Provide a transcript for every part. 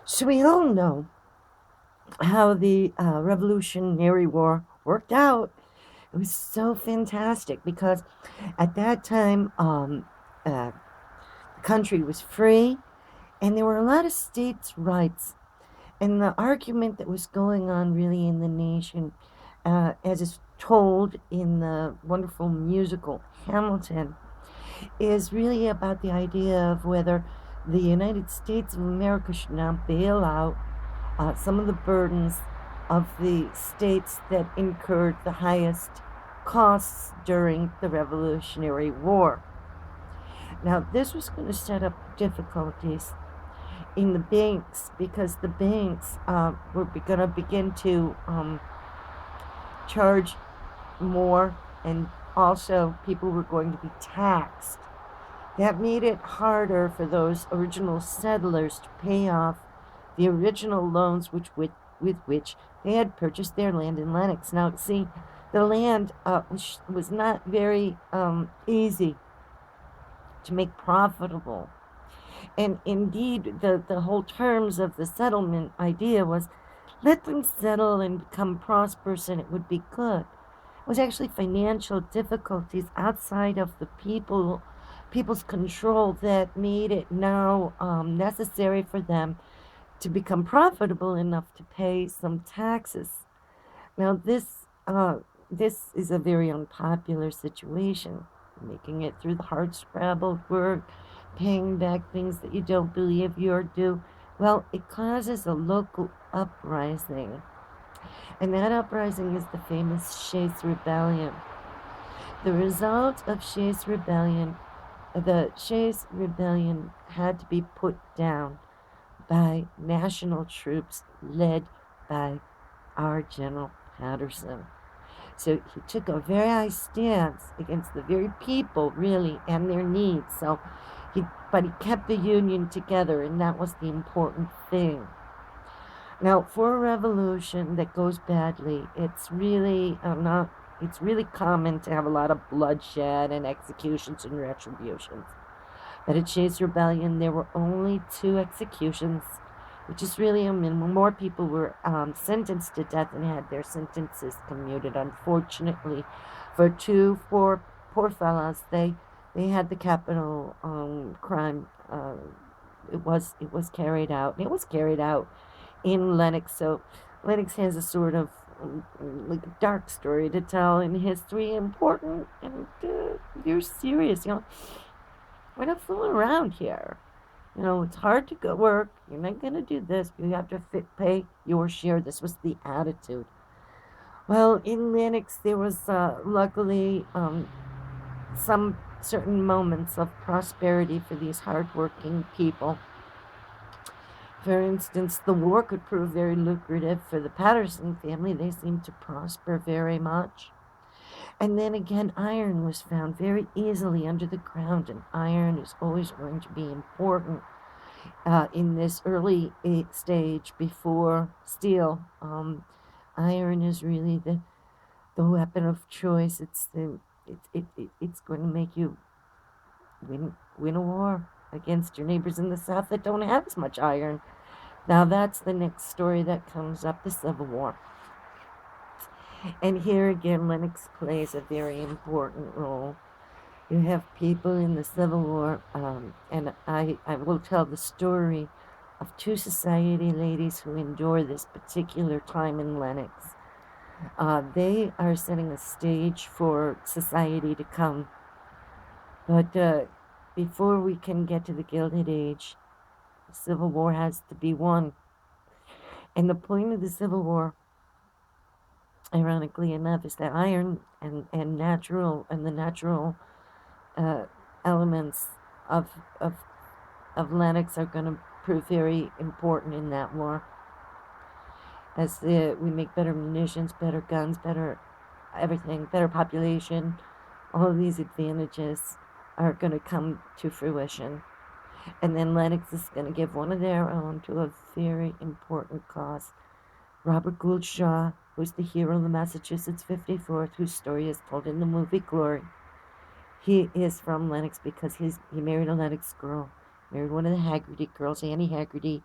So we all know how the Revolutionary War worked out. It was so fantastic because at that time, the country was free and there were a lot of states' rights. And the argument that was going on really in the nation, as is told in the wonderful musical Hamilton, is really about the idea of whether the United States of America should now bail out some of the burdens of the states that incurred the highest costs during the Revolutionary War. Now, this was going to set up difficulties in the banks because the banks were going to begin to charge more, and also people were going to be taxed. That made it harder for those original settlers to pay off the original loans with which they had purchased their land in Lenox. Now, see, the land was not very easy to make profitable. And indeed, the whole terms of the settlement idea was let them settle and become prosperous and it would be good. It was actually financial difficulties outside of the people's control that made it now necessary for them to become profitable enough to pay some taxes. Now, this is a very unpopular situation. Making it through the hard scrabbled work, paying back things that you don't believe you're due. Well, it causes a local uprising, and that uprising is the famous Shays Rebellion. The result of the Shays Rebellion had to be put down by national troops led by our General Patterson. So he took a very high stance against the very people, really, and their needs. But he kept the Union together, and that was the important thing. Now, for a revolution that goes badly, it's really not. It's really common to have a lot of bloodshed and executions and retributions. But at Shays Rebellion, there were only two executions, which is really a minimum. More people were sentenced to death and had their sentences commuted. Unfortunately, for two poor fellows, they had the capital crime. It was carried out. It was carried out in Lenox. So Lenox has a sort of like a dark story to tell in history, important and you're serious. We're not fooling around here. It's hard to go work. You're not going to do this. You have to pay your share. This was the attitude. Well, in Lenox, there was luckily some certain moments of prosperity for these hardworking people. For instance, the war could prove very lucrative for the Patterson family. They seemed to prosper very much. And then again, iron was found very easily under the ground, and iron is always going to be important in this early stage before steel. Iron is really the weapon of choice. It's going to make you win a war against your neighbors in the South that don't have as much iron. Now that's the next story that comes up, the Civil War. And here again, Lenox plays a very important role. You have people in the Civil War, and I will tell the story of two society ladies who endure this particular time in Lenox. They are setting a stage for society to come. But before we can get to the Gilded Age, the Civil War has to be won. And the point of the Civil War, ironically enough, is that iron and the natural uh, elements of, of, of Lenox are going to prove very important in that war. As we make better munitions, better guns, better everything, better population, all of these advantages are going to come to fruition. And then Lenox is going to give one of their own to a very important cause. Robert Gould Shaw, who's the hero of the Massachusetts 54th, whose story is told in the movie Glory. He is from Lenox because he married a Lenox girl, married one of the Haggerty girls, Annie Haggerty,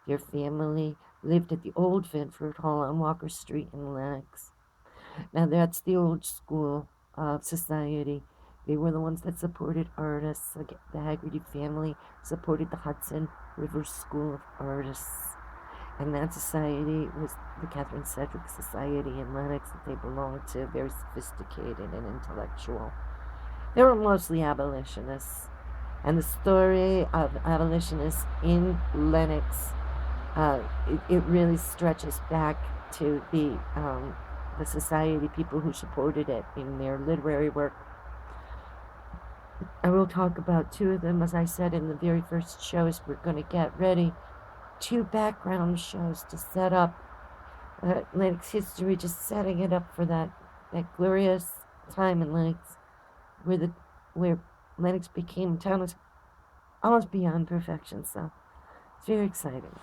Their family lived at the old Fanford Hall on Walker Street in Lenox. Now, that's the old school of society. They were the ones that supported artists. Like the Haggerty family supported the Hudson River School of Artists. And that society was the Catherine Sedgwick Society in Lenox that they belonged to, very sophisticated and intellectual. They were mostly abolitionists. And the story of abolitionists in Lenox, it really stretches back to the society people who supported it in their literary work. I will talk about two of them, as I said in the very first shows. We're going to get ready. Two background shows to set up Lenox history, just setting it up for that glorious time in Lenox, where Lenox became a town almost beyond perfection. So it's very exciting.